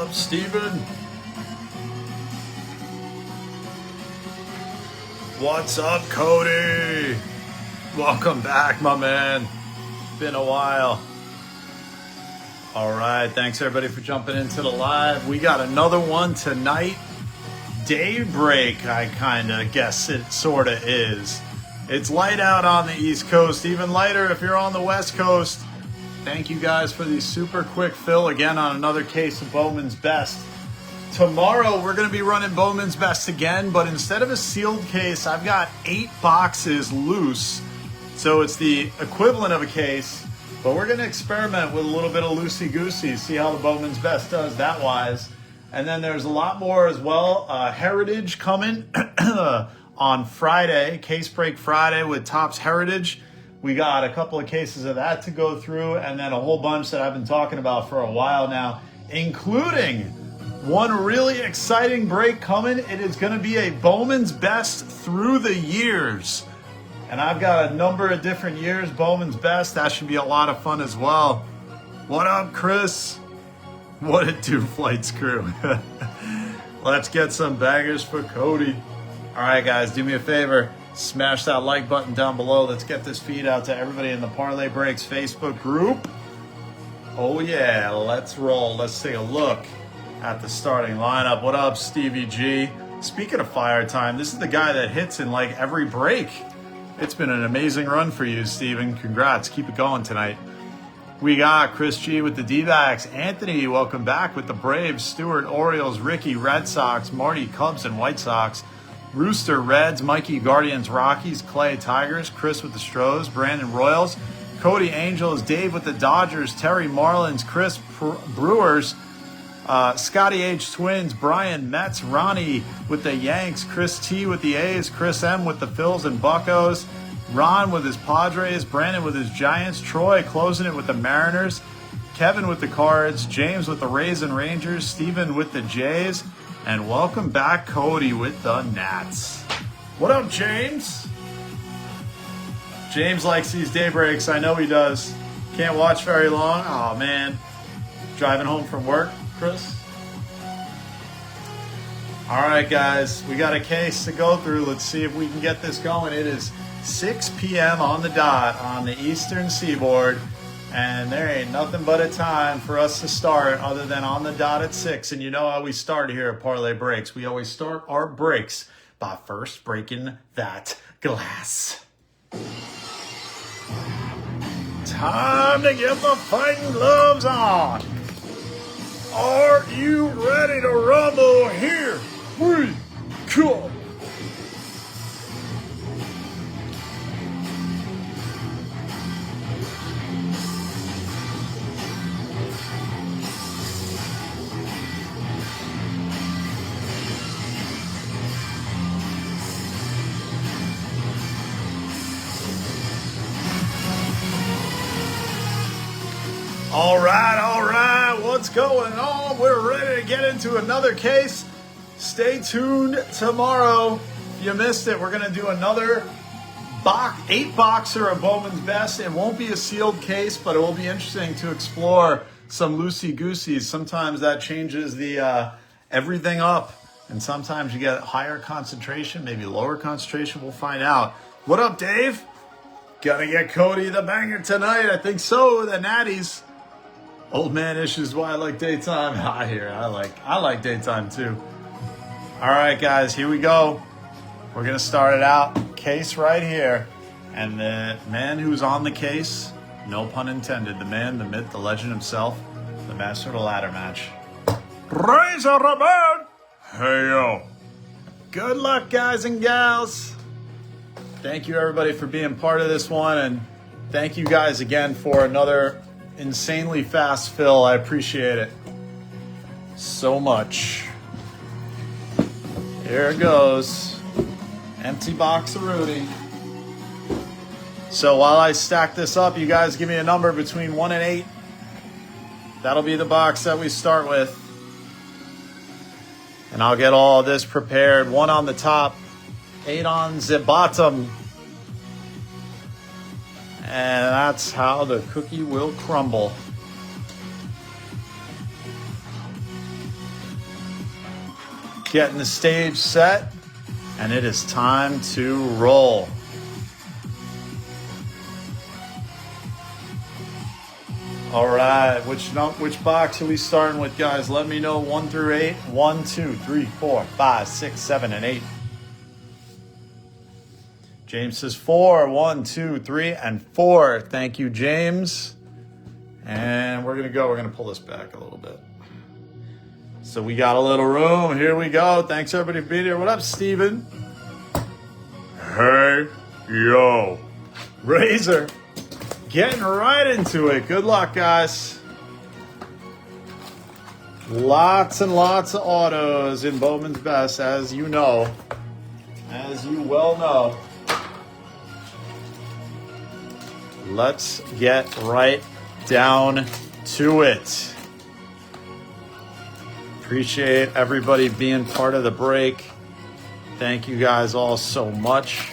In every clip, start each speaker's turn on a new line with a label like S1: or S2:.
S1: up, Steven? What's up, Cody? Welcome back, my man. Been a while. All right, thanks everybody for jumping into the live. We got another one tonight. Daybreak, I kind of guess it sort of is. It's light out on the East Coast, even lighter if you're on the West Coast. Thank you guys for the super quick fill again on another case of Bowman's Best. Tomorrow we're going to be running Bowman's Best again, but instead of a sealed case, I've got 8 boxes loose. So it's the equivalent of a case, but we're going to experiment with a little bit of loosey-goosey, see how the Bowman's Best does that wise. And then there's a lot more as well. Heritage coming on Friday, Case Break Friday with Topps Heritage. We got a couple of cases of that to go through, and then a whole bunch that I've been talking about for a while now, including one really exciting break coming. It is going to be a Bowman's Best through the years. And I've got a number of different years, Bowman's Best. That should be a lot of fun as well. What up, Chris? What it do, Flights Crew? Let's get some bangers for Cody. All right, guys, do me a favor. Smash that like button down below. Let's get this feed out to everybody in the Parlay Breaks Facebook group. Oh, yeah, let's roll. Let's take a look at the starting lineup. What up, Stevie G? Speaking of fire time, this is the guy that hits in like every break. It's been an amazing run for you, Steven. Congrats. Keep it going tonight. We got Chris G with the D-backs. Anthony, welcome back with the Braves. Stewart, Orioles. Ricky, Red Sox. Marty, Cubs and White Sox. Rooster, Reds. Mikey, Guardians, Rockies. Clay, Tigers. Chris with the Stros. Brandon, Royals. Cody, Angels. Dave with the Dodgers. Terry, Marlins. Chris, Brewers. Scotty H, Twins. Brian, Mets. Ronnie with the Yanks. Chris T with the A's. Chris M with the Phils and Buccos. Ron with his Padres. Brandon with his Giants. Troy closing it with the Mariners. Kevin with the Cards. James with the Rays and Rangers. Steven with the Jays. And welcome back, Cody with the Nats. What up, James? James likes these daybreaks. I know he does. Can't watch very long. Oh, man. Driving home from work, Chris? All right, guys. We got a case to go through. Let's see if we can get this going. It is 6 p.m. on the dot on the Eastern Seaboard. And there ain't nothing but a time for us to start other than on the dot at 6. And you know how we start here at Parlay Breaks. We always start our breaks by first breaking that glass. Time to get the fighting gloves on. Are you ready to rumble? Here we come. All right, what's going on? We're ready to get into another case. Stay tuned tomorrow. If you missed it, we're going to do another 8-boxer of Bowman's Best. It won't be a sealed case, but it will be interesting to explore some loosey-gooseys. Sometimes that changes the everything up, and sometimes you get higher concentration, maybe lower concentration. We'll find out. What up, Dave? Gonna get Cody the banger tonight. I think so. The Natties. Old man issues why I like daytime. I hear. I like daytime too. All right, guys, here we go. We're gonna start it out. Case right here, and the man who's on the case, no pun intended, the man, the myth, the legend himself, the master of the ladder match. Razor Ramon. Hey yo. Good luck, guys and gals. Thank you everybody for being part of this one, and thank you guys again for another insanely fast fill. I appreciate it so much. Here it goes. Empty box of Rudy. So while I stack this up, you guys give me a number between 1 and 8. That'll be the box that we start with. And I'll get all this prepared. 1 on the top, 8 on the bottom. And that's how the cookie will crumble. getting the stage set, and it is time to roll. All right, which box are we starting with, guys? Let me know. 1 through 8. 1, 2, 3, 4, 5, 6, 7, and 8. James says 4. 1, 2, 3, and 4. Thank you, James. And we're gonna pull this back a little bit. So we got a little room. Here we go. Thanks everybody for being here. What up, Steven? Hey, yo. Razor. Getting right into it. Good luck, guys. Lots and lots of autos in Bowman's Best, as you know. As you well know. Let's get right down to it. Appreciate everybody being part of the break. Thank you guys all so much.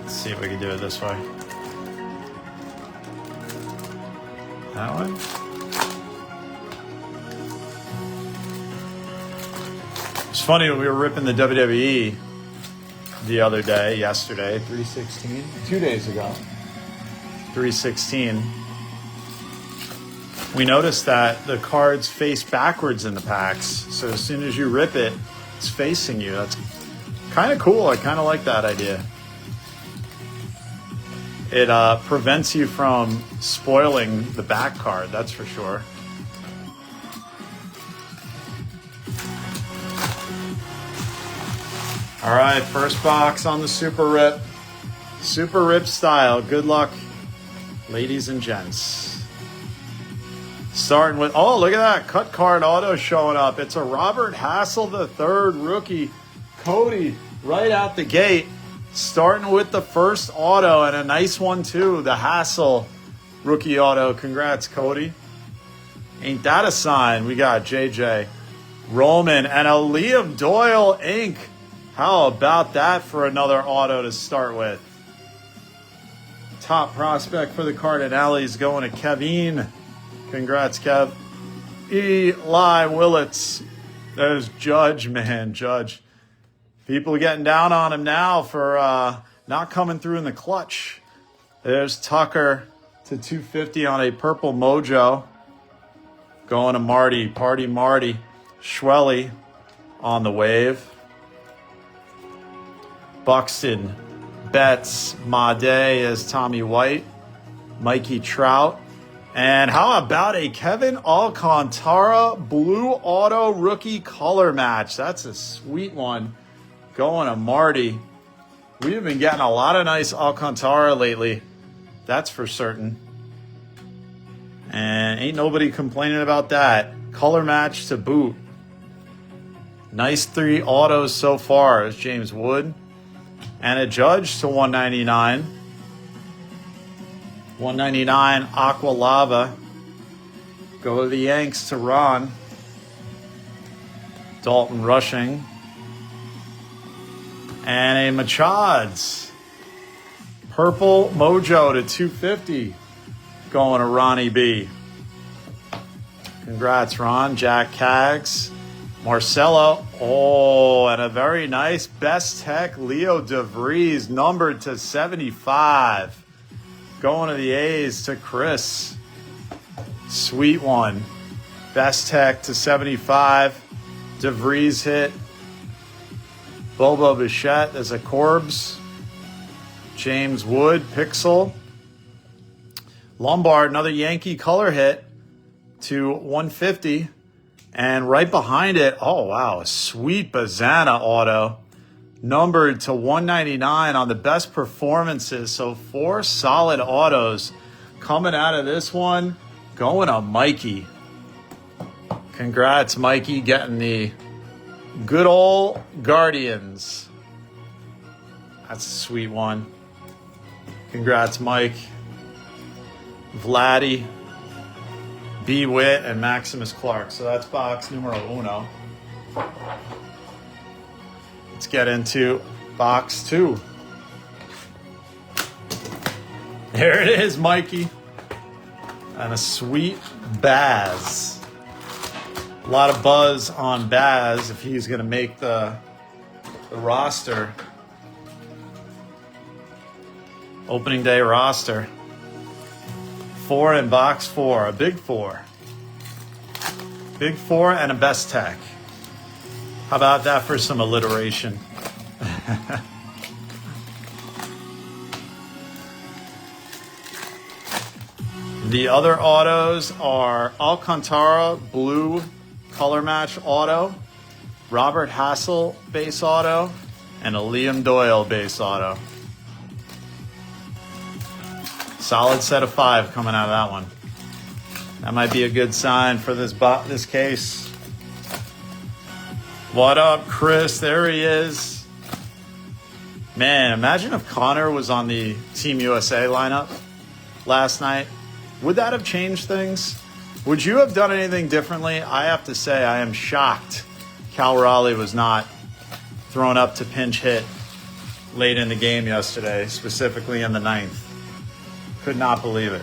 S1: See if we can do it this way. That way? It's funny when we were ripping the WWE the other day, yesterday, 316, 2 days ago, 316. We noticed that the cards face backwards in the packs. So as soon as you rip it, it's facing you. That's kind of cool. I kind of like that idea. It prevents you from spoiling the back card, that's for sure. All right, first box on the Super Rip. Super Rip style. Good luck, ladies and gents. Starting with, oh, look at that. Cut card auto showing up. It's a Robert Hassel III rookie. Cody right out the gate. Starting with the first auto, and a nice one too, the Hassel rookie auto. Congrats, Cody. Ain't that a sign? We got JJ Roman and a Liam Doyle ink. How about that for another auto to start with? Top prospect for the Cardinals going to Kevin. Congrats, Kev. Eli Willits. There's Judge, man, Judge. People are getting down on him now for not coming through in the clutch. There's Tucker to 250 on a purple mojo. Going to Marty, Party Marty. Schwelly on the wave. Buxton, Betts, Made as Tommy White. Mikey Trout. And how about a Kevin Alcantara blue auto rookie color match? That's a sweet one. Going to Marty. We've been getting a lot of nice Alcantara lately. That's for certain. And ain't nobody complaining about that. Color match to boot. Nice 3 autos so far. As James Wood. And a Judge to 199. 199 Aqua Lava. Go to the Yanks to Ron. Dalton Rushing. And a Machads. Purple Mojo to 250. Going to Ronnie B. Congrats, Ron. Jack Kaggs. Marcelo. Oh, and a very nice Best Tech Leo DeVries, numbered to 75. Going to the A's to Chris. Sweet one. Best Tech to 75. DeVries hit. Bobo Bichette as a Corbs. James Wood, Pixel. Lombard, another Yankee color hit to 150. And right behind it, oh wow, a sweet Bazana auto. Numbered to 199 on the best performances. So 4 solid autos coming out of this one. Going to Mikey. Congrats, Mikey, getting the good old Guardians. That's a sweet one. Congrats, Mike. Vladdy, B. Witt, and Maximus Clark. So that's box numero uno. Let's get into box 2. There it is, Mikey. And a sweet Baz. A lot of buzz on Baz if he's going to make the roster. Opening day roster. 4 in box 4. A big 4. Big 4 and a best tech. How about that for some alliteration? The other autos are Alcantara blue color match auto, Robert Hassel base auto, and a Liam Doyle base auto. Solid set of 5 coming out of that one. That might be a good sign for this case. What up, Chris? There he is. Man, imagine if Connor was on the Team USA lineup last night. Would that have changed things? Would you have done anything differently? I have to say I am shocked Cal Raleigh was not thrown up to pinch hit late in the game yesterday, specifically in the 9th. Could not believe it.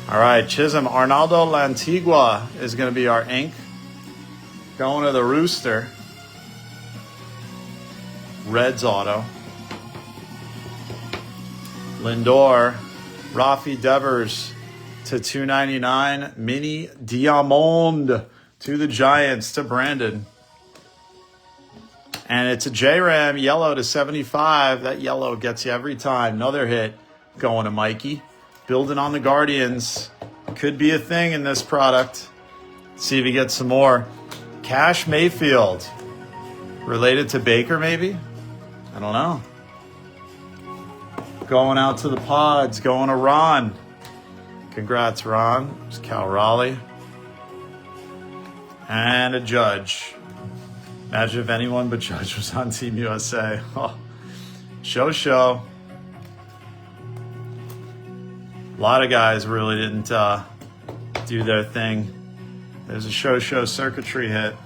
S1: All right, Chisholm, Arnaldo Lantigua is going to be our ink. Going to the Rooster. Reds auto. Lindor, Rafi Devers to 299. Mini Diamond to the Giants to Brandon. And it's a J-Ram yellow to 75. That yellow gets you every time. Another hit going to Mikey. Building on the Guardians. Could be a thing in this product. See if he gets some more. Cash Mayfield. Related to Baker, maybe? I don't know. Going out to the pods. Going to Ron. Congrats, Ron. It's Cal Raleigh. And a Judge. Imagine if anyone but Judge was on Team USA. Oh. Show. A lot of guys really didn't do their thing. There's a show circuitry hit.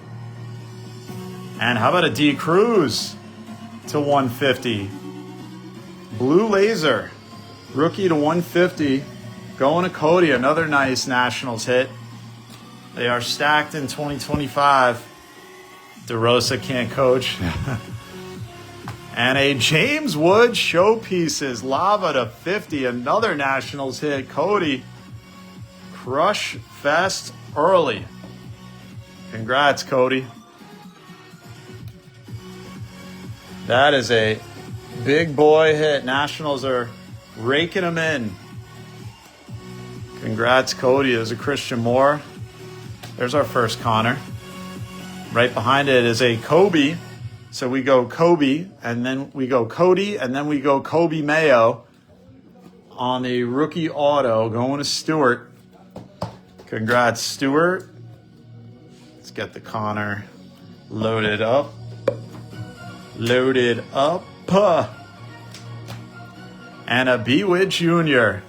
S1: And how about a D Cruz to 150? Blue Laser, rookie to 150. Going to Cody, another nice Nationals hit. They are stacked in 2025. DeRosa can't coach. And a James Wood Showpieces, Lava to 50, another Nationals hit. Cody, crush fest early. Congrats, Cody. That is a big boy hit. Nationals are raking them in. Congrats, Cody. There's a Christian Moore. There's our first Connor. Right behind it is a Kobe. So we go Kobe, and then we go Cody, and then we go Kobe Mayo on the rookie auto going to Stewart. Congrats, Stewart. Let's get the Connor loaded up. Loaded up. And a B-Wid Jr.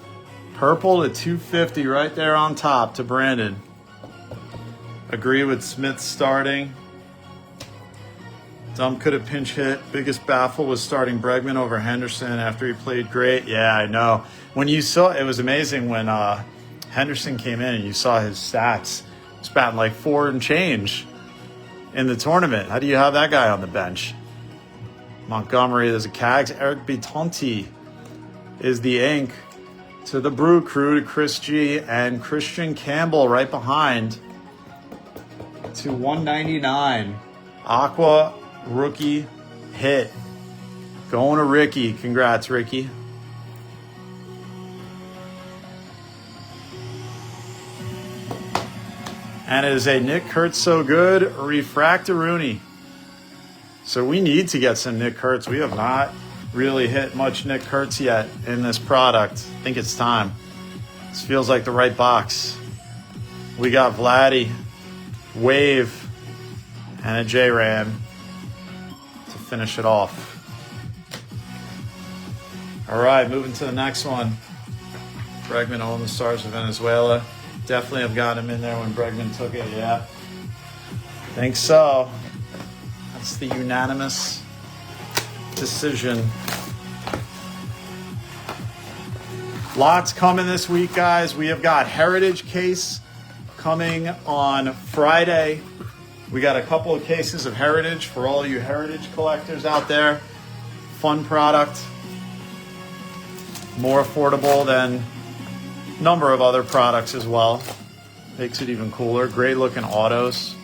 S1: Purple to 250 right there on top to Brandon. Agree with Smith starting. Dump could have pinch hit. Biggest baffle was starting Bregman over Henderson after he played great. Yeah, I know. When you saw, it was amazing when Henderson came in and you saw his stats. He was batting like 4 and change in the tournament. How do you have that guy on the bench? Montgomery, there's a Cags. Eric Bitonti is the ink to the Brew Crew to Chris G. And Christian Campbell right behind to 199. Aqua rookie hit. Going to Ricky. Congrats, Ricky. And it is a Nick Kurtz So Good Refractoroonie. So we need to get some Nick Kurtz. We have not really hit much Nick Kurtz yet in this product. I think it's time. This feels like the right box. We got Vladdy, Wave, and a J-Ram to finish it off. All right, moving to the next one. Bregman owned the Stars of Venezuela. Definitely have gotten him in there when Bregman took it, yeah. Think so. That's the unanimous decision. Lots coming this week, guys. We have got Heritage case coming on Friday. We got a couple of cases of Heritage for all you Heritage collectors out there. Fun product. More affordable than a number of other products as well. Makes it even cooler. Great looking autos.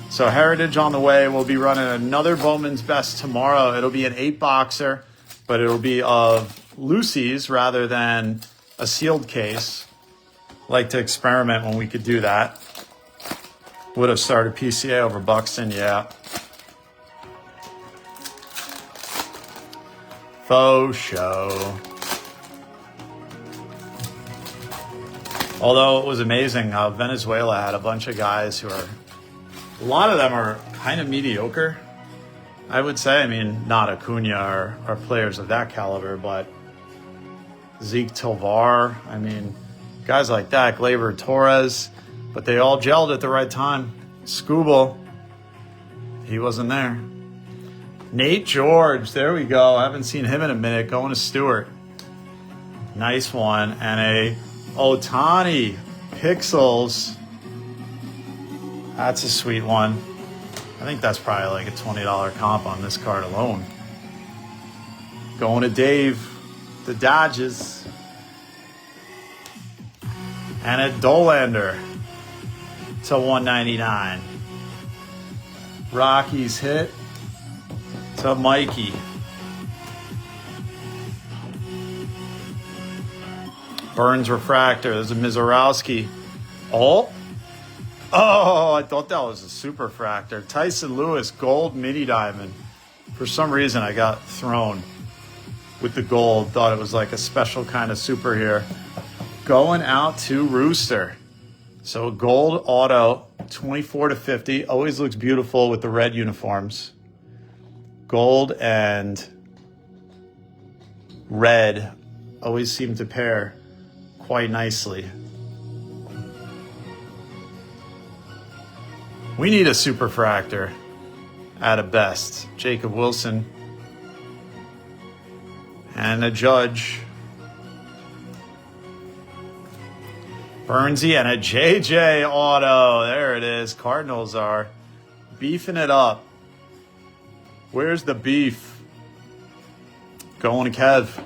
S1: So Heritage on the way. We'll be running another Bowman's Best tomorrow. It'll be an 8-boxer, but it'll be of Lucy's rather than a sealed case. Like to experiment when we could do that. Would have started PCA over Buxton, yeah. Faux show. Although it was amazing, Venezuela had a bunch of guys who are, a lot of them are kind of mediocre, I would say. I mean, not Acuna or players of that caliber, but Zeke Tovar, I mean, guys like that, Gleyber Torres, but they all gelled at the right time. Scooble, he wasn't there. Nate George, there we go. I haven't seen him in a minute. Going to Stewart. Nice one. And a Ohtani Pixels. That's a sweet one. I think that's probably like a $20 comp on this card alone. Going to Dave, the Dodgers. And a Dolander to 199. Rockies hit to Mikey. Burns refractor. There's a Mizorowski. Oh, I thought that was a super fractor. Tyson Lewis gold mini diamond. For some reason, I got thrown with the gold. Thought it was like a special kind of super here. Going out to Rooster. So gold auto, 24/50. Always looks beautiful with the red uniforms. Gold and red always seem to pair quite nicely. We need a superfractor at a best. Jacob Wilson and a Judge. Burnsy and a JJ auto. There it is. Cardinals are beefing it up. Where's the beef? Going to Kev.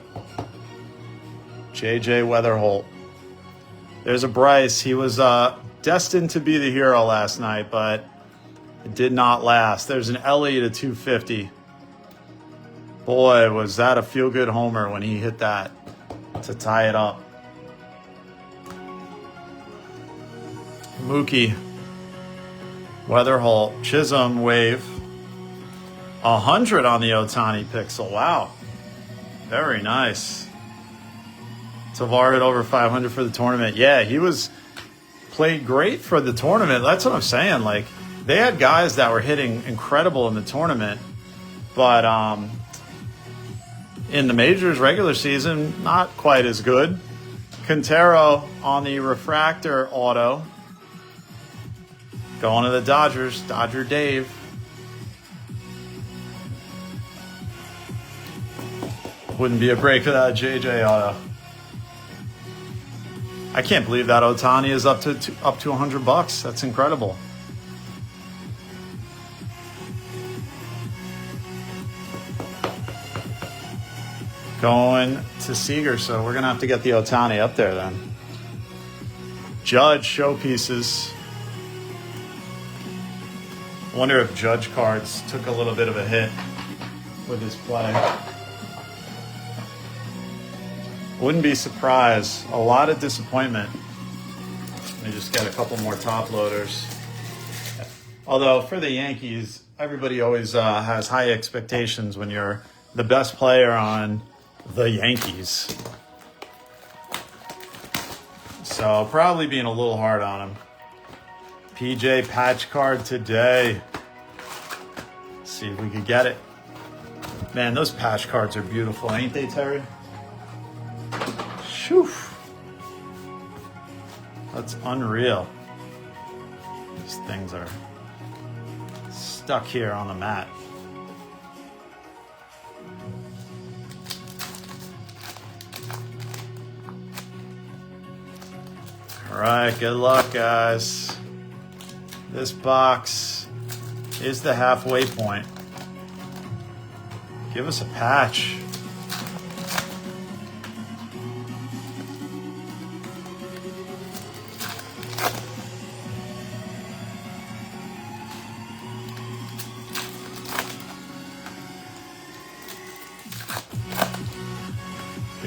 S1: JJ Wetherholt. There's a Bryce. He was destined to be the hero last night, but it did not last. There's an Ellie to 250. Boy, was that a feel-good homer when he hit that to tie it up. Mookie. Wetherholt. Chisholm wave. 100 on the Ohtani Pixel. Wow. Very nice. Tovar hit over 500 for the tournament. Yeah, he played great for the tournament. That's what I'm saying. Like, they had guys that were hitting incredible in the tournament, but in the majors regular season, not quite as good. Quintero on the refractor auto. Going to the Dodgers. Dodger Dave. Wouldn't be a break without a JJ auto. I can't believe that Ohtani is up to $100. That's incredible. Going to Seager, so we're gonna have to get the Ohtani up there then. Judge showpieces. Wonder if Judge cards took a little bit of a hit with his play. Wouldn't be surprised. A lot of disappointment. Let me just get a couple more top loaders. Although for the Yankees, everybody always has high expectations when you're the best player on the Yankees. So probably being a little hard on him. PJ patch card today. Let's see if we could get it. Man, those patch cards are beautiful, ain't they, Terry? Shoo. That's unreal. These things are stuck here on the mat. All right, good luck, guys. This box is the halfway point. Give us a patch.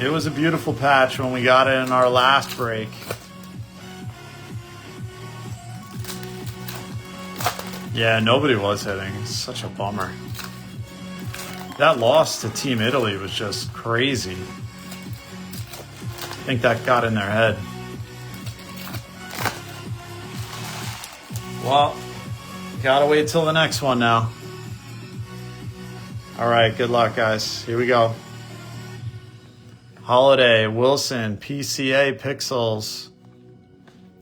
S1: It was a beautiful patch when we got it in our last break. Yeah, nobody was hitting. It's such a bummer. That loss to Team Italy was just crazy. I think that got in their head. Well, gotta wait till the next one now. All right, good luck, guys. Here we go. Holiday, Wilson, PCA, Pixels.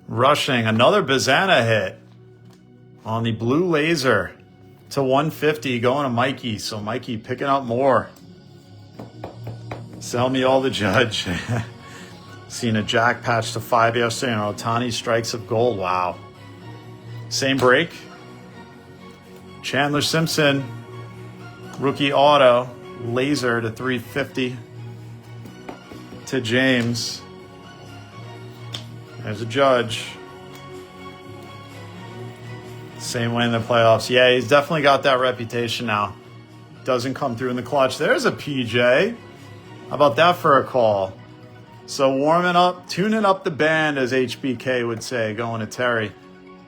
S1: Rushing, another Bazana hit on the blue laser to 150 going to Mikey. So Mikey picking up more. Sell me all the Judge. Seen a Jack patch to 5 yesterday and Otani strikes of gold. Wow. Same break. Chandler Simpson, rookie auto, laser to 350 to James. There's a Judge. Same way in the playoffs. Yeah, he's definitely got that reputation now. Doesn't come through in the clutch. There's a PJ. How about that for a call? So warming up, tuning up the band, as HBK would say, going to Terry.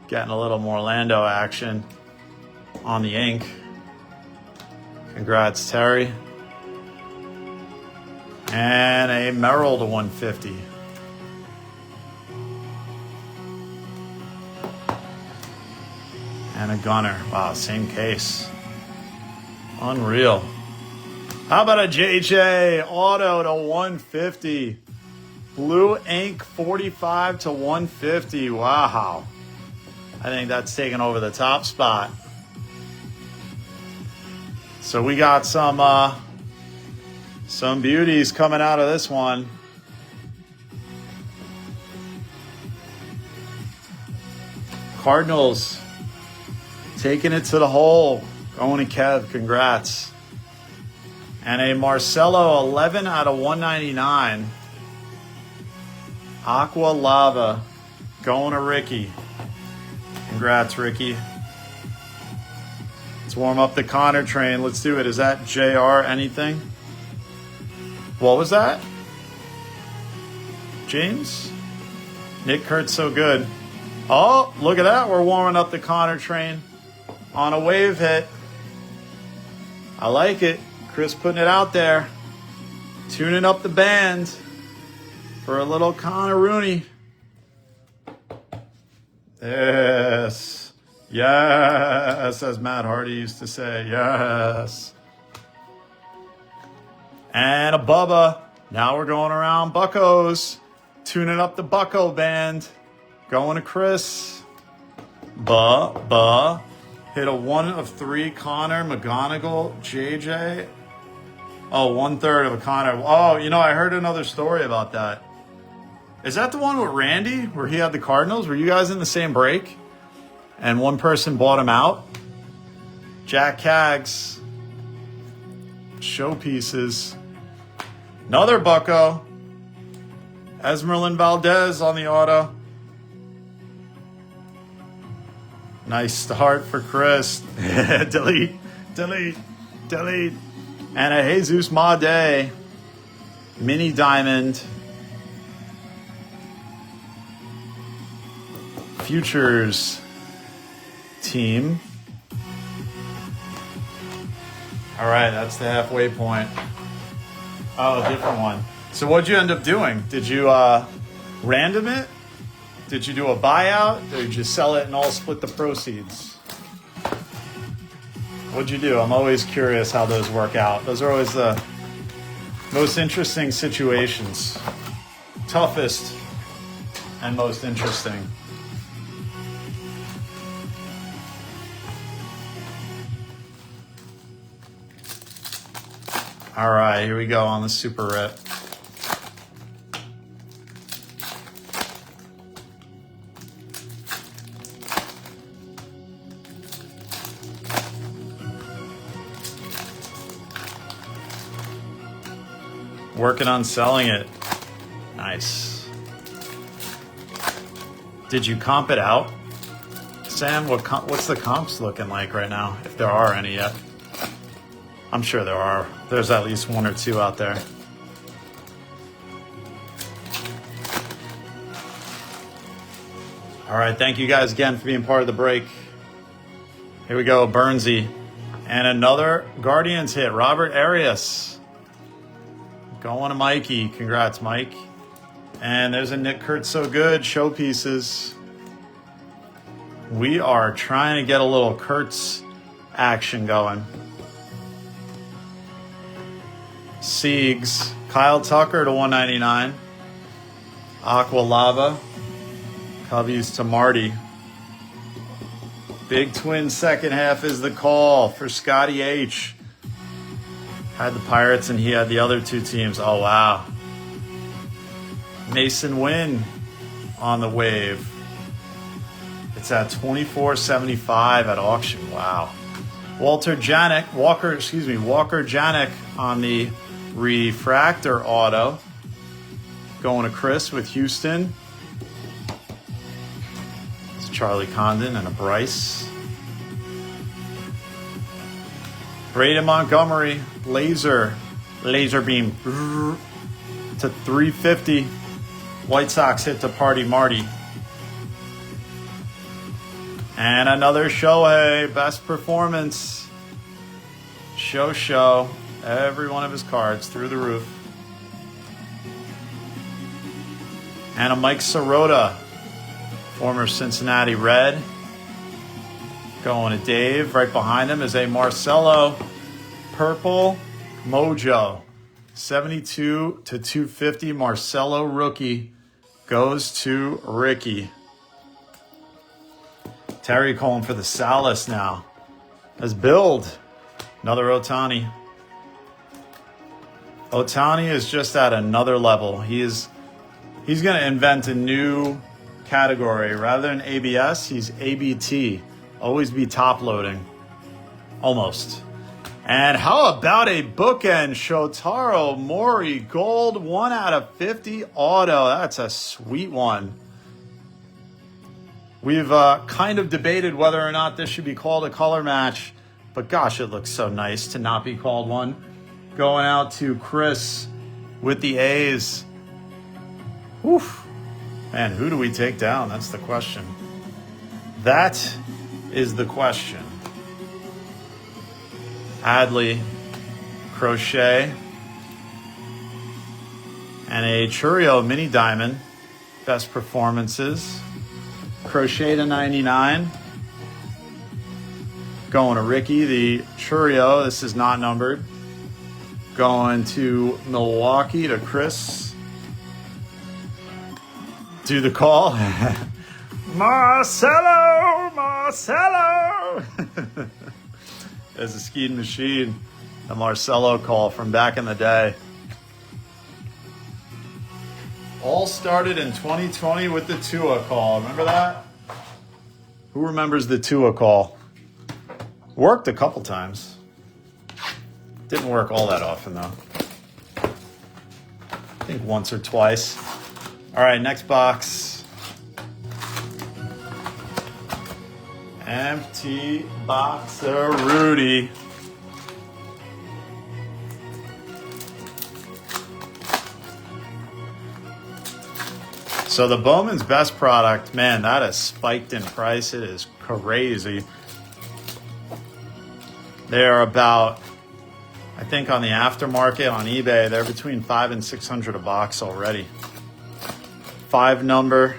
S1: Getting a little more Orlando action on the ink. Congrats, Terry. And a Merrill to 150. And a Gunner. Wow, same case. Unreal. How about a JJ auto to 150? Blue ink 45 to 150. Wow. I think that's taking over the top spot. So we got some beauties coming out of this one. Cardinals taking it to the hole. Going to Kev, congrats. And a Marcelo 11 out of 199. Aqua Lava going to Ricky. Congrats, Ricky. Let's warm up the Connor train. Let's do it. Is that JR anything? What was that? James? Nick Kurt's so good. Oh, look at that. We're warming up the Connor train on a wave hit. I like it. Chris putting it out there. Tuning up the band for a little Connor Rooney. Yes. Yes, as Matt Hardy used to say. Yes. And a Bubba. Now we're going around Buccos. Tuning up the Bucco band. Going to Chris. Hit a 1 of 3 Connor, McGonigal, JJ. Oh, 1/3 of a Connor. Oh, you know, I heard another story about that. Is that the one with Randy where he had the Cardinals? Were you guys in the same break? And one person bought him out? Jack Cags. Showpieces. Another Bucco. Esmeralyn Valdez on the auto. Nice start for Chris. delete. And a Jesus Made. Mini Diamond. Futures team. All right, that's the halfway point. Oh, a different one. So what'd you end up doing? Did you random it? Did you do a buyout? Or did you sell it and all split the proceeds? What'd you do? I'm always curious how those work out. Those are always the most interesting situations. Toughest and most interesting. All right, here we go on the Super Rip. Working on selling it. Nice. Did you comp it out? Sam, what's the comps looking like right now? If there are any yet. I'm sure there are. There's at least one or two out there. All right, thank you guys again for being part of the break. Here we go, Burnsy. And another Guardians hit, Robert Arias. Going to Mikey. Congrats, Mike. And there's a Nick Kurt So Good, showpieces. We are trying to get a little Kurtz action going. Siegs, Kyle Tucker to 199. Aqua Lava. Cubbies to Marty. Big Twin second half is the call for Scotty H. Had the Pirates and he had the other two teams. Oh, wow. Mason Wynn on the wave. It's at $24.75 at auction. Wow. Walker Janek on the refractor auto. Going to Chris with Houston. It's Charlie Condon and a Bryce. Braden Montgomery, laser beam to 350. White Sox hit to Party Marty. And another Shohei, best performance. Show. Every one of his cards through the roof. And a Mike Sirota, former Cincinnati Red. Going to Dave. Right behind him is a Marcelo Purple Mojo. 72 to 250. Marcelo rookie goes to Ricky. Terry calling for the Salas now. As Build. Another Ohtani. Ohtani is just at another level. He's going to invent a new category. Rather than ABS, he's ABT. Always be top loading. Almost. And how about a bookend Shotaro Morii gold 1 out of 50 auto? That's a sweet one. We've kind of debated whether or not this should be called a color match, but gosh, it looks so nice to not be called one. Going out to Chris with the A's. Oof. Man, who do we take down? That's the question. That is the question. Adley, Crochet, and a Churio mini diamond. Best performances. Crochet to 99. Going to Ricky, the Churio. This is not numbered. Going to Milwaukee to Chris. Do the call. Marcelo! There's a skiing machine. The Marcelo call from back in the day. All started in 2020 with the Tua call. Remember that? Who remembers the Tua call? Worked a couple times. Didn't work all that often, though. I think once or twice. All right, next box. Empty boxer Rudy. So the Bowman's best product, man, that has spiked in price. It is crazy. They're about, I think on the aftermarket on eBay, they're between $500 and $600 a box already. 5 number,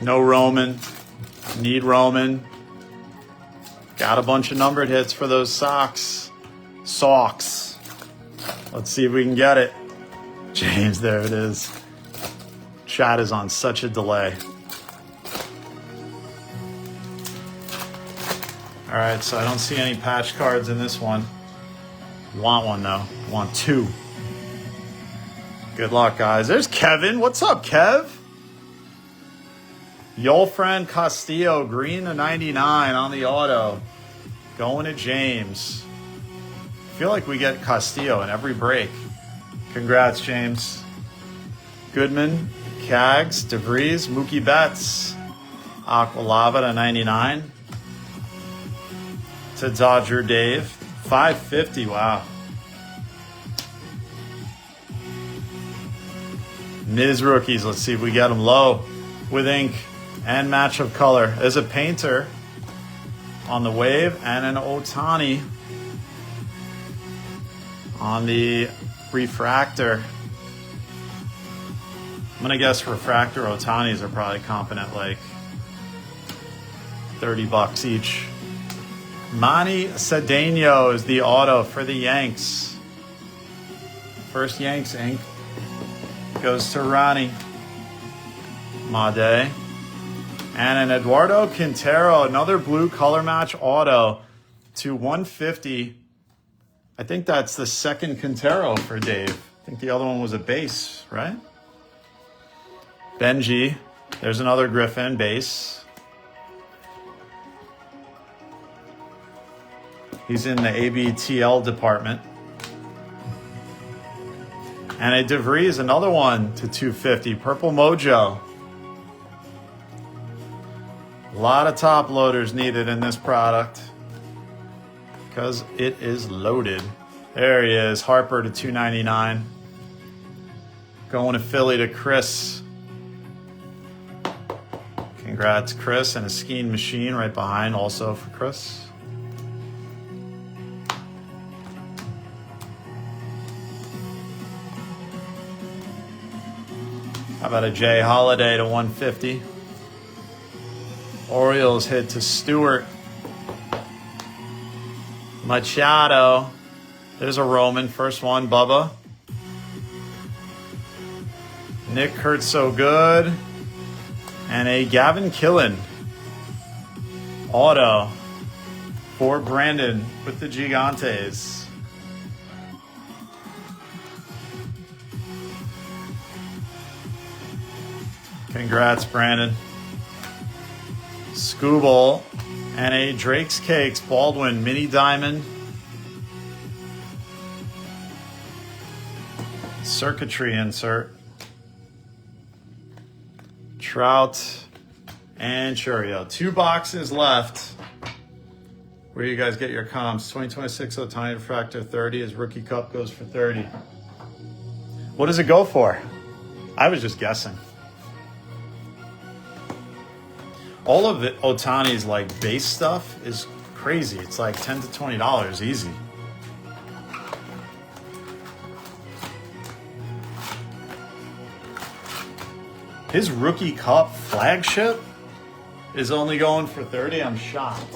S1: no Roman, need Roman. Got a bunch of numbered hits for those socks. Let's see if we can get it. James, there it is. Chat is on such a delay. All right, so I don't see any patch cards in this one. Want one, though. Want 2. Good luck, guys. There's Kevin. What's up, Kev? Yolfran Castillo, green to 99 on the auto. Going to James. I feel like we get Castillo in every break. Congrats, James. Goodman, Cags, DeVries, Mookie Betts, Aqualava to 99. To Dodger Dave, 550. Wow. Miz rookies. Let's see if we get them low with ink and match of color. There's a painter on the wave and an Ohtani on the refractor. I'm gonna guess refractor Ohtanis are probably comping at like $30 each. Manny Cedeno is the auto for the Yanks. First Yanks ink goes to Ronnie Made. And an Eduardo Quintero, another blue color match auto to 150. I think that's the second Quintero for Dave. I think the other one was a base, right? Benji, there's another Griffin base. He's in the ABTL department. And a DeVries, another one to 250. Purple Mojo. A lot of top loaders needed in this product because it is loaded. There he is, Harper to 299. Going to Philly to Chris. Congrats, Chris, and a skiing machine right behind also for Chris. How about a Jay Holiday to 150? Orioles hit to Stewart. Machado. There's a Roman. First one, Bubba. Nick hurt so good. And a Gavin Killen auto for Brandon with the Gigantes. Congrats, Brandon. Scooble and a Drake's Cakes Baldwin mini diamond. Circuitry insert. Trout and Churio. 2 boxes left. Where you guys get your comps. 2026 Ohtani Refractor 30. His rookie cup goes for 30. What does it go for? I was just guessing. All of it, Ohtani's like base stuff is crazy. It's like $10 to $20 easy. His rookie cup flagship is only going for 30. I'm shocked.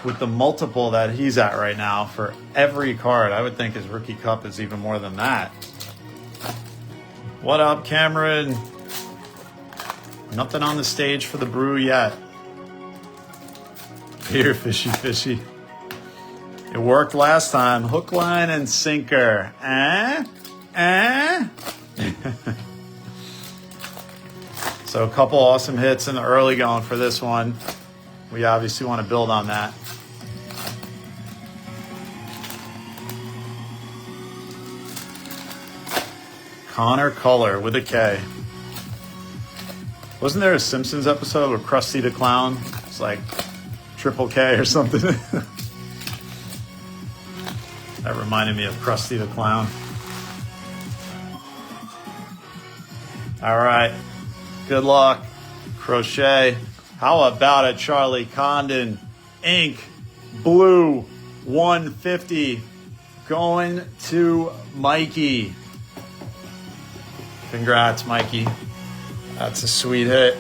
S1: With the multiple that he's at right now for every card, I would think his rookie cup is even more than that. What up, Cameron? Nothing on the stage for the brew yet. Here, fishy, fishy. It worked last time. Hook, line, and sinker. So a couple awesome hits in the early going for this one. We obviously want to build on that. Connor Color with a K. Wasn't there a Simpsons episode with Krusty the Clown? It's like Triple K or something. That reminded me of Krusty the Clown. All right. Good luck. Crochet. How about it, Charlie Condon? Ink. Blue. 150. Going to Mikey. Congrats, Mikey. That's a sweet hit.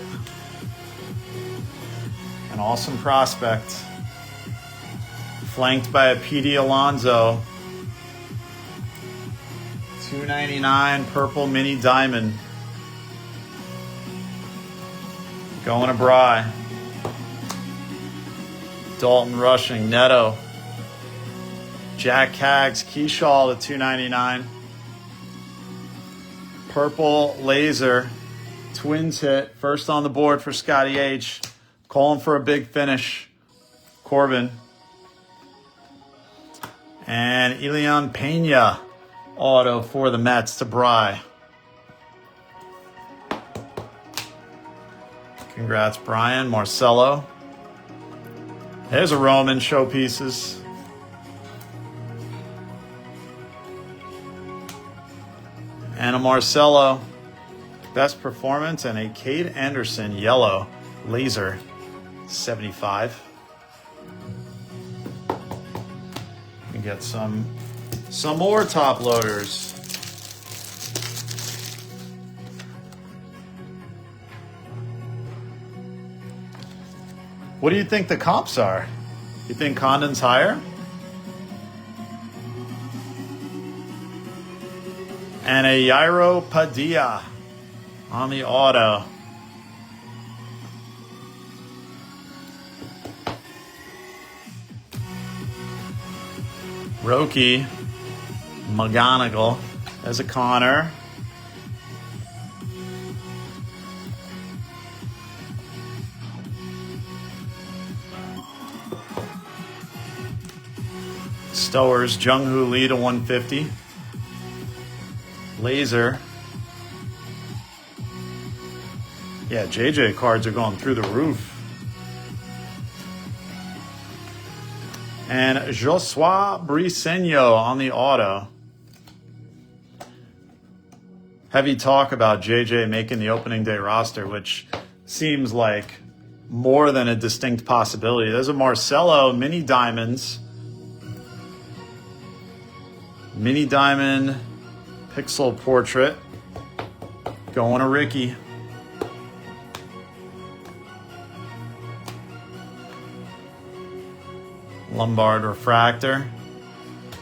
S1: An awesome prospect. Flanked by a PD Alonso. $2.99 purple mini diamond. Going to Bry. Dalton Rushing. Neto. Jack Cags. Keyshaw to $2.99. Purple laser. Twins hit. First on the board for Scotty H. Calling for a big finish. Corbin. And Elian Pena. auto for the Mets to Bry. Congrats, Brian. Marcelo. There's a Roman showpieces. And a Marcelo. Best performance, and a Cade Anderson yellow laser 75. We get some more top loaders. What do you think the comps are? You think Condon's higher? And a Yairo Padilla on the auto. Roki McGonigal as a Connor. Stowers, Jung-Hoo Lee to 150. Laser. Yeah, JJ cards are going through the roof. And Josua Briseño on the auto. Heavy talk about JJ making the opening day roster, which seems like more than a distinct possibility. There's a Marcelo Mini Diamonds. Mini Diamond Pixel Portrait. Going to Ricky. Lombard Refractor.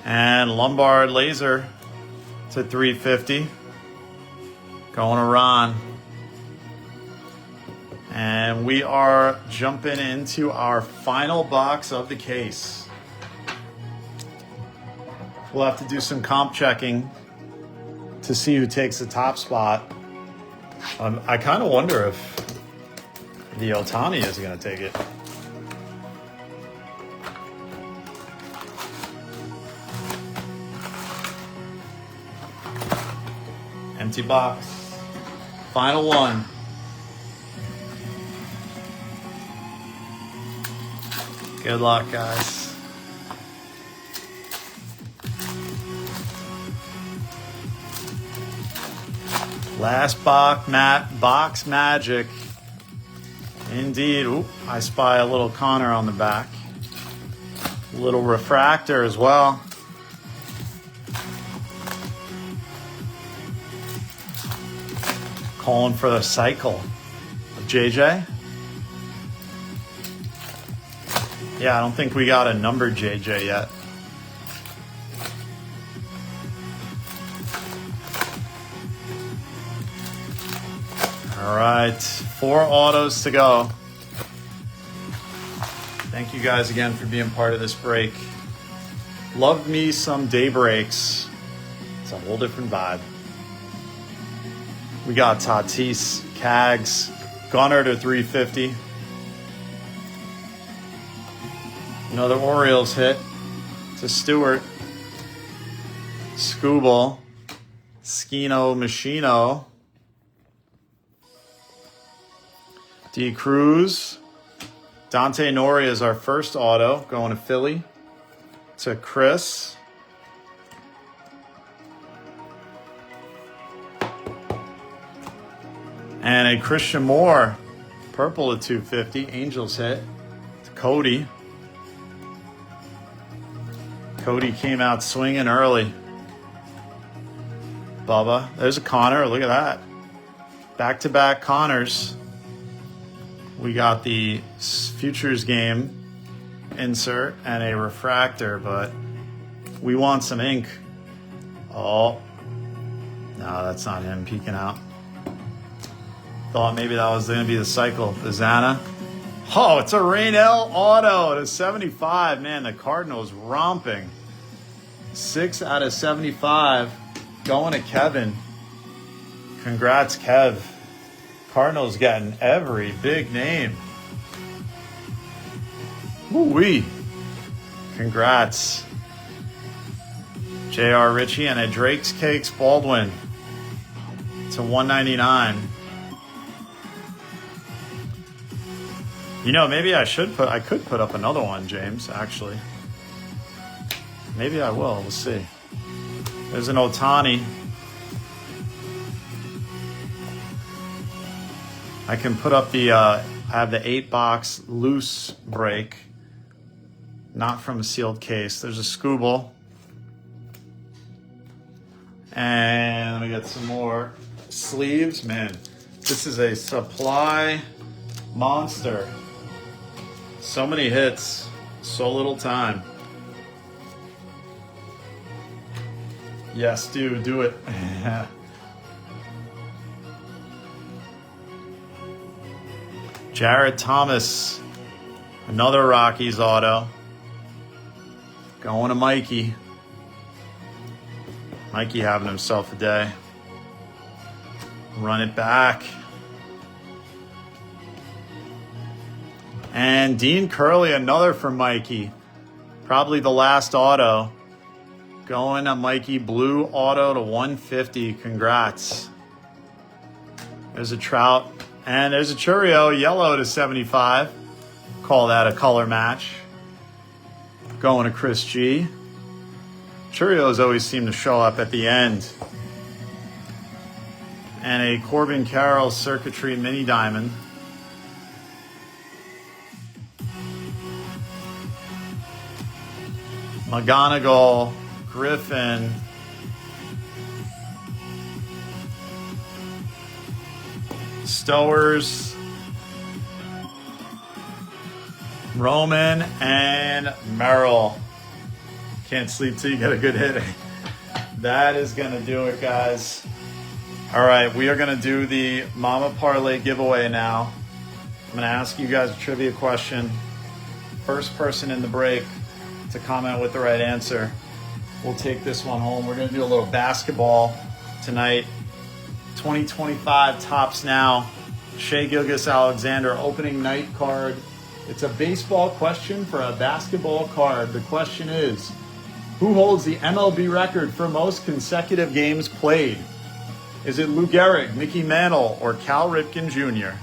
S1: And Lombard Laser to 350. Going to Ron. And we are jumping into our final box of the case. We'll have to do some comp checking to see who takes the top spot. I kind of wonder if the Otani is going to take it. Empty box. Final one. Good luck, guys. Last box magic. Indeed. Oop, I spy a little Connor on the back. A little refractor as well. Calling for the cycle of JJ. Yeah, I don't think we got a numbered JJ yet. All right, 4 autos to go. Thank you guys again for being part of this break. Love me some day breaks. It's a whole different vibe. We got Tatis, Cags, Gunnar to 350. Another Orioles hit to Stewart. Scooble, Skino Machino. D. Cruz. Dante Nori is our first auto, going to Philly. To Chris. And a Christian Moore, purple at 250. Angels hit to Cody. Cody came out swinging early. Bubba, there's a Connor. Look at that. Back-to-back Connors. We got the Futures game insert and a refractor, but we want some ink. Oh, no, that's not him peeking out. Thought maybe that was going to be the cycle. Bazana. Oh, it's a Raynell auto to 75. Man, the Cardinals romping. 6 out of 75. Going to Kevin. Congrats, Kev. Cardinals getting every big name. Woo-wee. Congrats. J.R. Ritchie, and a Drake's Cakes Baldwin to 199. You know, maybe I could put up another one, James, actually. Maybe I will. We'll see. There's an Ohtani. I can put up the, I have the 8-box loose break. Not from a sealed case. There's a Scooble. And let me get some more sleeves. Man, this is a supply monster. So many hits, so little time. Yes, do it. Jared Thomas, another Rockies auto. Going to Mikey. Mikey having himself a day. Run it back. And Dean Curley, another for Mikey. Probably the last auto. Going to Mikey, blue auto to 150. Congrats. There's a Trout. And there's a Churio, yellow to 75. Call that a color match. Going to Chris G. Churios always seem to show up at the end. And a Corbin Carroll Circuitry Mini Diamond. McGonigal, Griffin. Stowers. Roman and Merrill. Can't sleep till you get a good hit. That is going to do it, guys. All right, we are going to do the Mama Parlay giveaway now. I'm going to ask you guys a trivia question. First person in the break to comment with the right answer, we'll take this one home. We're going to do a little basketball tonight. 2025 Tops Now. Shai Gilgeous-Alexander opening night card. It's a baseball question for a basketball card. The question is, who holds the MLB record for most consecutive games played? Is it Lou Gehrig, Mickey Mantle, or Cal Ripken Jr.?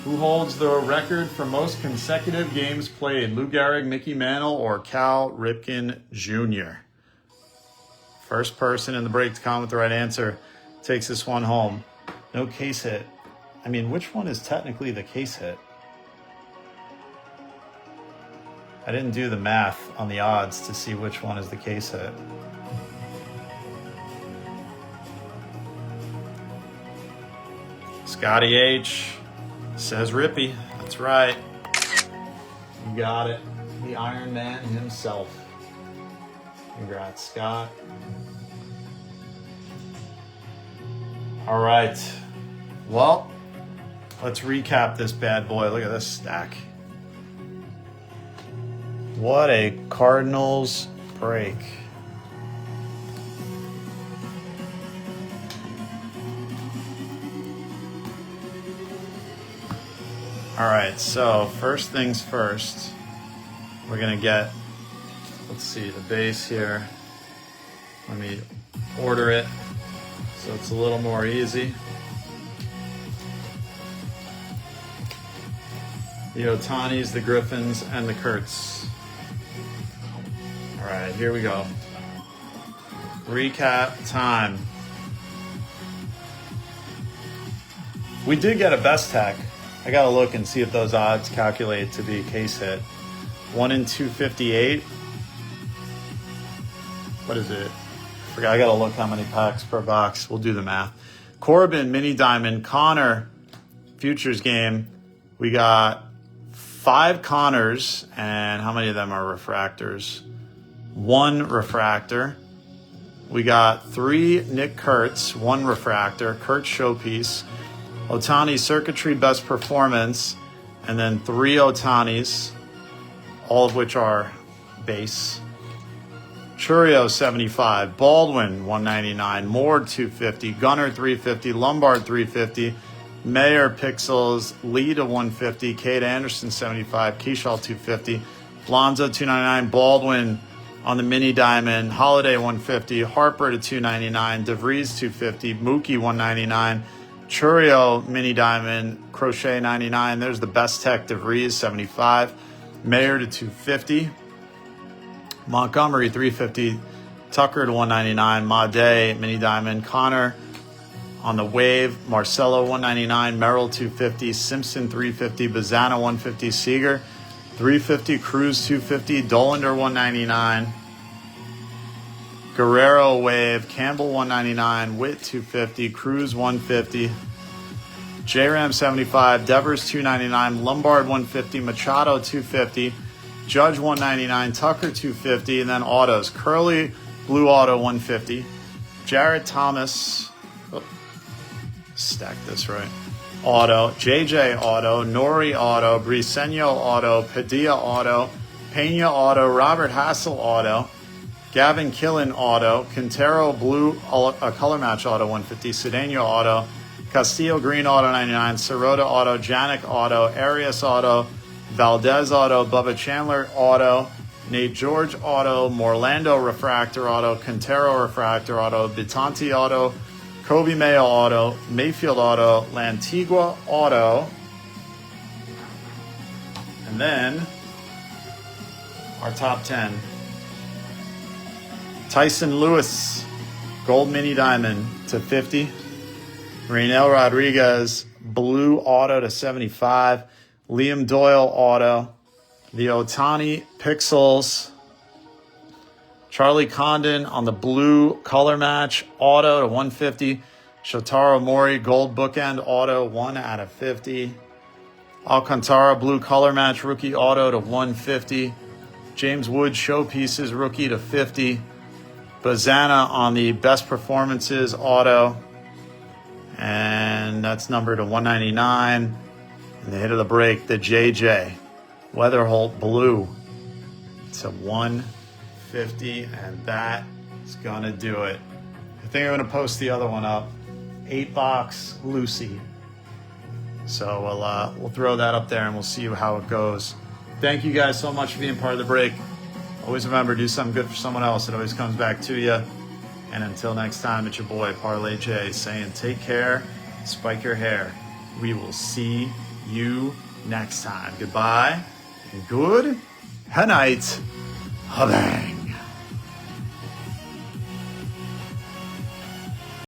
S1: Who holds the record for most consecutive games played? Lou Gehrig, Mickey Mantle, or Cal Ripken Jr.? First person in the break to comment with the right answer takes this one home. No case hit. I mean, which one is technically the case hit? I didn't do the math on the odds to see which one is the case hit. Scotty H says Rippy. That's right. You got it. The Iron Man himself. Congrats, Scott. All right. Well, let's recap this bad boy. Look at this stack. What a Cardinals break. All right, so first things first, we're going to get, let's see, the base here. Let me order it so it's a little more easy. The Ohtanis, the Griffins, and the Kurtz. All right, here we go. Recap time. We did get a best tech. I gotta look and see if those odds calculate to be a case hit. 1 in 258. What is it? I forgot. I gotta look how many packs per box. We'll do the math. Corbin, Mini Diamond, Connor, Futures Game. We got 5 Connors, and how many of them are refractors? 1 refractor. We got 3 Nick Kurtz, 1 refractor. Kurtz showpiece. Ohtani Circuitry Best Performance, and then 3 Ohtanis, all of which are base. Churio 75, Baldwin 199, Moore 250, Gunner 350, Lombard 350, Mayer Pixels, Lee to 150, Cade Anderson 75, Keishall 250, Lonzo 299, Baldwin On the mini diamond, Holiday 150, Harper to 299, DeVries 250, Mookie 199, Churio mini diamond, Crochet 99. There's the Best Tech DeVries 75, Mayer to 250, Montgomery 350, Tucker to 199, Made mini diamond, Connor on the wave, Marcelo 199, Merrill 250, Simpson 350, Bazana 150, Seager 350, Cruz 250, Dolander 199, Guerrero wave, Campbell 199, Witt 250, Cruz 150, J-Ram 75, Devers 299, Lombard 150, Machado 250, Judge 199, Tucker 250, and then autos. Curly blue auto 150, Jarrett Thomas, stack this right, auto, JJ auto, Nori auto, Briseño auto, Padilla auto, Pena auto, Robert Hassel auto, Gavin Killen auto, Quintero blue color match auto 150, Cedeno auto, Castillo green auto 99, Sirota auto, Janik auto, Arias auto, Valdez auto, Bubba Chandler auto, Nate George auto, Morlando refractor auto, Quintero refractor auto, Bitanti auto, Kobe Mayo auto, Mayfield auto, Lantigua auto, and then our top 10. Tyson Lewis, gold mini diamond to 50. Raynel Rodriguez, blue auto to 75. Liam Doyle auto. The Otani Pixels. Charlie Condon on the blue color match auto to 150. Shotaro Morii gold bookend auto 1 out of 50. Alcantara blue color match rookie auto to 150. James Wood showpieces rookie to 50. Bazana on the best performances auto, and that's numbered to 199. And the hit of the break, the JJ Wetherholt blue. It's a 150, and that is gonna do it. I think I'm gonna post the other one up, 8-box Lucy. So we'll throw that up there, and we'll see how it goes. Thank you guys so much for being part of the break. Always remember, do something good for someone else. It always comes back to you. And until next time, it's your boy Parlay J saying take care, spike your hair. We will see you next time. Goodbye and good night. Bye.